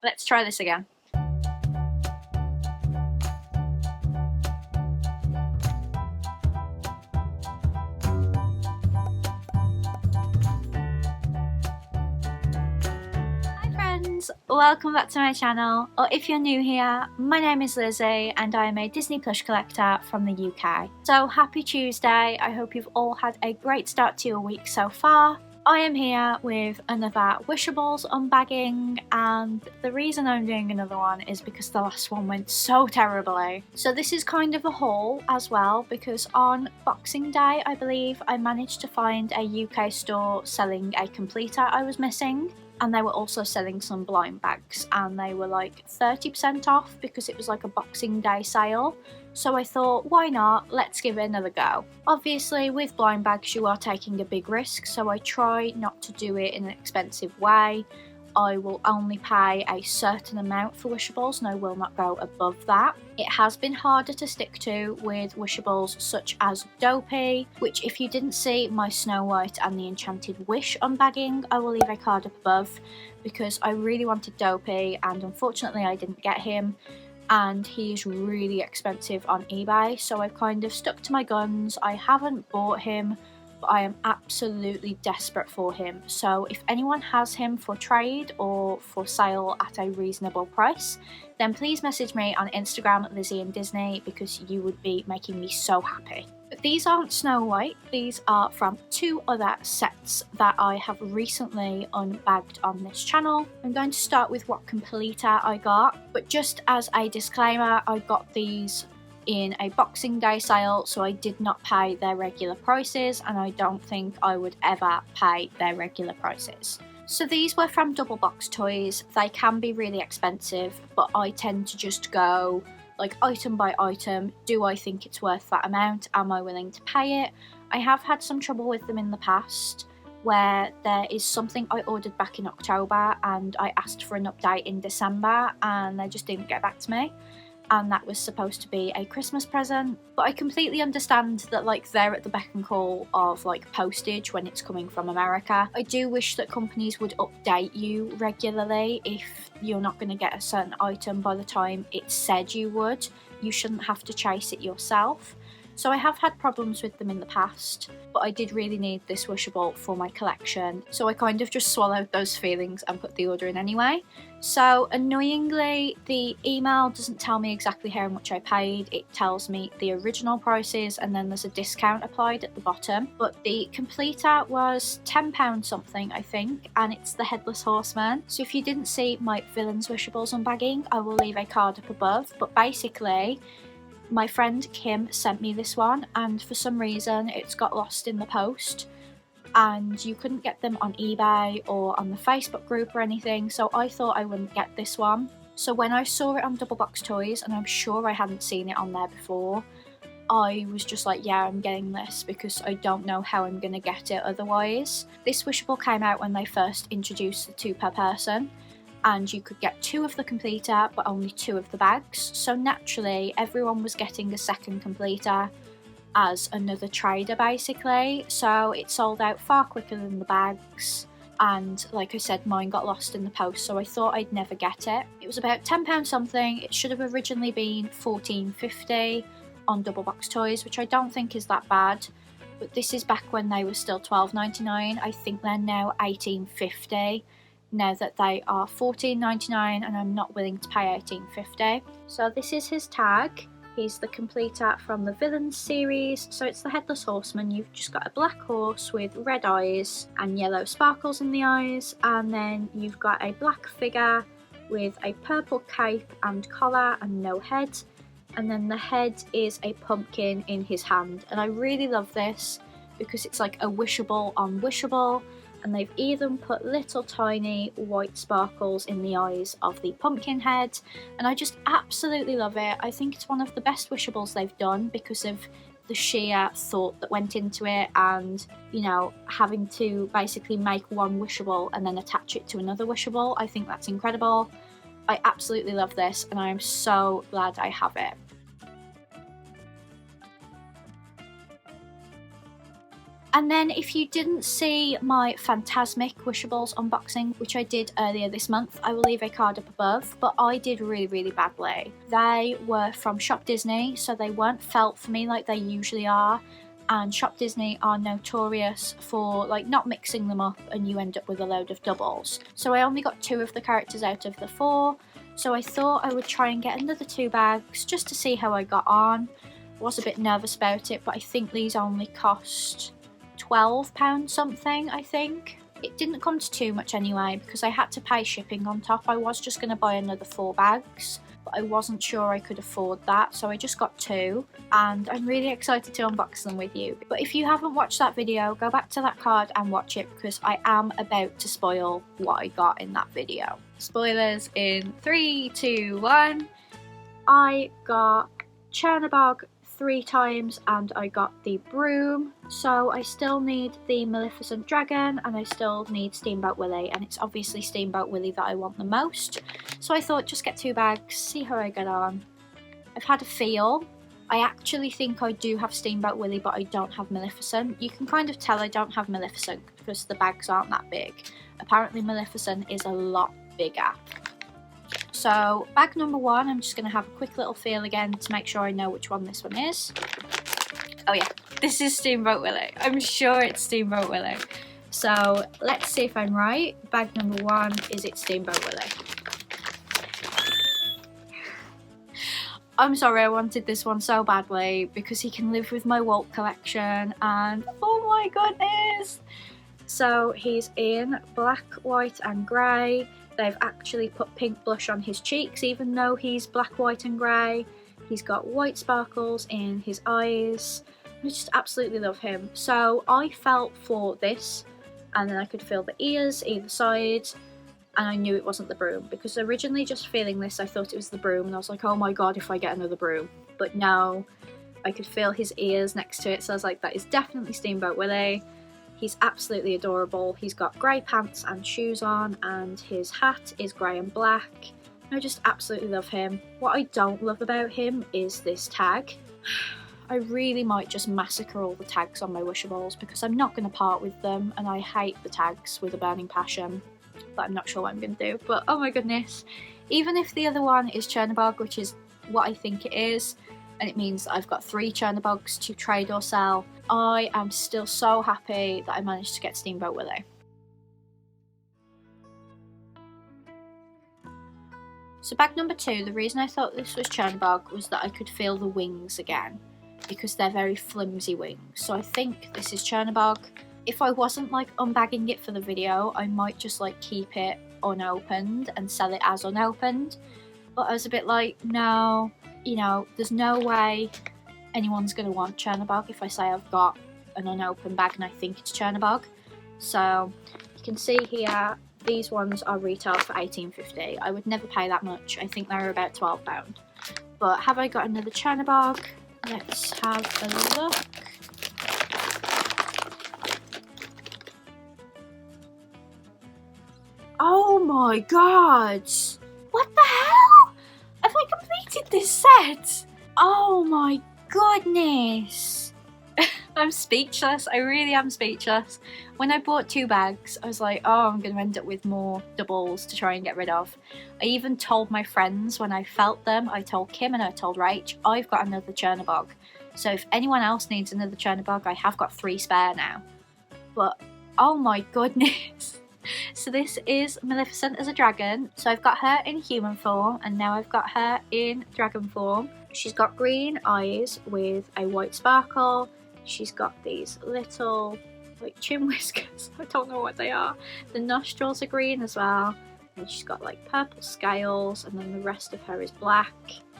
Let's try this again. Hi friends, welcome back to my channel, or if you're new here, my name is Lizzie and I am a Disney Plush collector from the UK. So happy Tuesday, I hope you've all had a great start to your week so far. I am here with another Wishables unbagging, and the reason I'm doing another one is because the last one went so terribly. So this is kind of a haul as well, because on Boxing Day I believe I managed to find a UK store selling a completer I was missing. And they were also selling some blind bags, and they were like 30% off because it was like a Boxing Day sale. So I thought, why not? Let's give it another go. Obviously, with blind bags, you are taking a big risk, so I try not to do it in an expensive way. I will only pay a certain amount for Wishables and I will not go above that. It has been harder to stick to with Wishables such as Dopey, which if you didn't see my Snow White and the Enchanted Wish unbagging, I will leave a card up above because I really wanted Dopey and unfortunately I didn't get him. And he is really expensive on eBay, so I've kind of stuck to my guns. I haven't bought him, but I am absolutely desperate for him. So if anyone has him for trade or for sale at a reasonable price, then please message me on Instagram at lizeindisney because you would be making me so happy. But these aren't Snow White, these are from two other sets that I have recently unbagged on this channel. I'm going to start with what completer I got, but just as a disclaimer, I got these in a Boxing Day sale, so I did not pay their regular prices and I don't think I would ever pay their regular prices. So these were from Double Box Toys. They can be really expensive, but I tend to just go like item by item. Do I think it's worth that amount? Am I willing to pay it? I have had some trouble with them in the past where there is something I ordered back in October and I asked for an update in December and they just didn't get back to me. And that was supposed to be a Christmas present. But I completely understand that like they're at the beck and call of like postage when it's coming from America. I do wish that companies would update you regularly if you're not going to get a certain item by the time it said you would. You shouldn't have to chase it yourself. So I have had problems with them in the past, but I did really need this Wishable for my collection, so I kind of just swallowed those feelings and put the order in anyway. So annoyingly, the email doesn't tell me exactly how much I paid. It tells me the original prices and then there's a discount applied at the bottom. But the completer was £10 something, I think, and it's the Headless Horseman. So if you didn't see my Villains Wishables unbagging, I will leave a card up above. But basically, my friend Kim sent me this one and for some reason it's got lost in the post and you couldn't get them on eBay or on the Facebook group or anything, so I thought I wouldn't get this one. So when I saw it on Double Box Toys, and I'm sure I hadn't seen it on there before, I was just like, yeah, I'm getting this because I don't know how I'm going to get it otherwise. This Wishable came out when they first introduced the 2 per person, and you could get 2 of the completer but only 2 of the bags, so naturally everyone was getting a second completer as another trader basically, so it sold out far quicker than the bags. And like I said, mine got lost in the post, so I thought I'd never get it. It was about £10 something. It should have originally been $14.50 on Double Box Toys, which I don't think is that bad, but this is back when they were still $12.99. I think they're now $18.50 now that they are $14.99 and I'm not willing to pay $18.50. So this is his tag. He's the completer from the Villains series, so it's the Headless Horseman. You've just got a black horse with red eyes and yellow sparkles in the eyes, and then you've got a black figure with a purple cape and collar and no head, and then the head is a pumpkin in his hand. And I really love this because it's like a Wishable on Wishable, and they've even put little tiny white sparkles in the eyes of the pumpkin head, and I just absolutely love it. I think it's one of the best Wishables they've done because of the sheer thought that went into it, and you know, having to basically make one Wishable and then attach it to another Wishable. I think that's incredible. I absolutely love this and I am so glad I have it. And then if you didn't see my Fantasmic Wishables unboxing, which I did earlier this month, I will leave a card up above, but I did really badly. They were from Shop Disney, so they weren't felt for me like they usually are, and Shop Disney are notorious for like not mixing them up and you end up with a load of doubles. So I only got 2 of the characters out of the 4, so I thought I would try and get another 2 bags just to see how I got on. I was a bit nervous about it, but I think these only cost £12 something, I think. It didn't come to too much anyway because I had to pay shipping on top. I was just going to buy another 4 bags, but I wasn't sure I could afford that, so I just got 2, and I'm really excited to unbox them with you. But if you haven't watched that video, go back to that card and watch it because I am about to spoil what I got in that video. Spoilers in 3, 2, 1. I got Chernabog 3 times and I got the broom, so I still need the Maleficent Dragon and I still need Steamboat Willie, and it's obviously Steamboat Willie that I want the most, so I thought just get 2 bags, see how I get on. I've had a feel. I actually think I do have Steamboat Willie, but I don't have Maleficent. You can kind of tell I don't have Maleficent because the bags aren't that big. Apparently Maleficent is a lot bigger. So bag number 1, I'm just going to have a quick little feel again to make sure I know which one this one is. Oh yeah, this is Steamboat Willie. I'm sure it's Steamboat Willie. So let's see if I'm right. Bag number 1, is it Steamboat Willie? I'm sorry, I wanted this one so badly because he can live with my Walt collection, and oh my goodness! So he's in black, white and grey. They've actually put pink blush on his cheeks even though he's black, white and grey. He's got white sparkles in his eyes. I just absolutely love him. So I felt for this, and then I could feel the ears either side, and I knew it wasn't the broom because originally just feeling this I thought it was the broom, and I was like, oh my god, if I get another broom. But no, I could feel his ears next to it, so I was like, that is definitely Steamboat Willie. He's absolutely adorable. He's got grey pants and shoes on, and his hat is grey and black. I just absolutely love him. What I don't love about him is this tag. I really might just massacre all the tags on my Wishables because I'm not going to part with them, and I hate the tags with a burning passion. But I'm not sure what I'm going to do. But oh my goodness, even if the other one is Chernabog, which is what I think it is, and it means that I've got 3 Chernabogs to trade or sell, I am still so happy that I managed to get Steamboat Willie. So bag number 2, the reason I thought this was Chernabog was that I could feel the wings again, because they're very flimsy wings. So I think this is Chernabog. If I wasn't like unbagging it for the video, I might just like keep it unopened and sell it as unopened. But I was a bit like, no, you know, there's no way anyone's going to want Chernabog if I say I've got an unopened bag and I think it's Chernabog. So you can see here, these ones are retail for $18.50. I would never pay that much. I think they're about £12. But have I got another Chernabog? Let's have a look. Oh my god! What the hell? Have I completed this set? Oh my goodness! I'm speechless. I really am speechless. When I bought 2 bags, I was like, oh, I'm going to end up with more doubles to try and get rid of. I even told my friends when I felt them. I told Kim and I told Rach, I've got another Chernabog. So if anyone else needs another Chernabog, I have got 3 spare now. But, oh my goodness. So this is Maleficent as a dragon. So I've got her in human form and now I've got her in dragon form. She's got green eyes with a white sparkle. She's got these little like chin whiskers. I don't know what they are. The nostrils are green as well. And she's got like purple scales, and then the rest of her is black.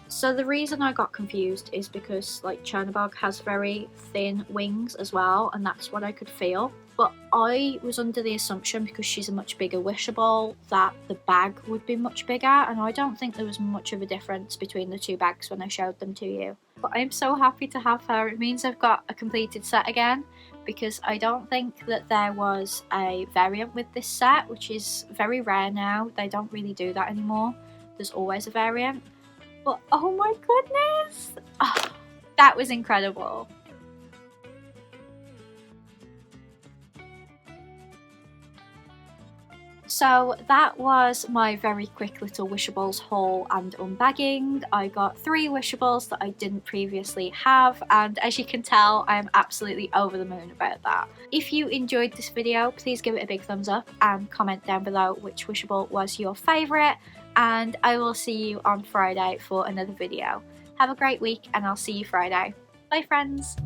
So the reason I got confused is because like Chernabog has very thin wings as well, and that's what I could feel. But I was under the assumption, because she's a much bigger Wishable, that the bag would be much bigger, and I don't think there was much of a difference between the 2 bags when I showed them to you. But I'm so happy to have her. It means I've got a completed set again, because I don't think that there was a variant with this set, which is very rare now. They don't really do that anymore. There's always a variant. But oh my goodness! Oh, that was incredible. So that was my very quick little Wishables haul and unbagging. I got 3 Wishables that I didn't previously have, and as you can tell, I am absolutely over the moon about that. If you enjoyed this video, please give it a big thumbs up and comment down below which Wishable was your favourite, and I will see you on Friday for another video. Have a great week and I'll see you Friday. Bye friends!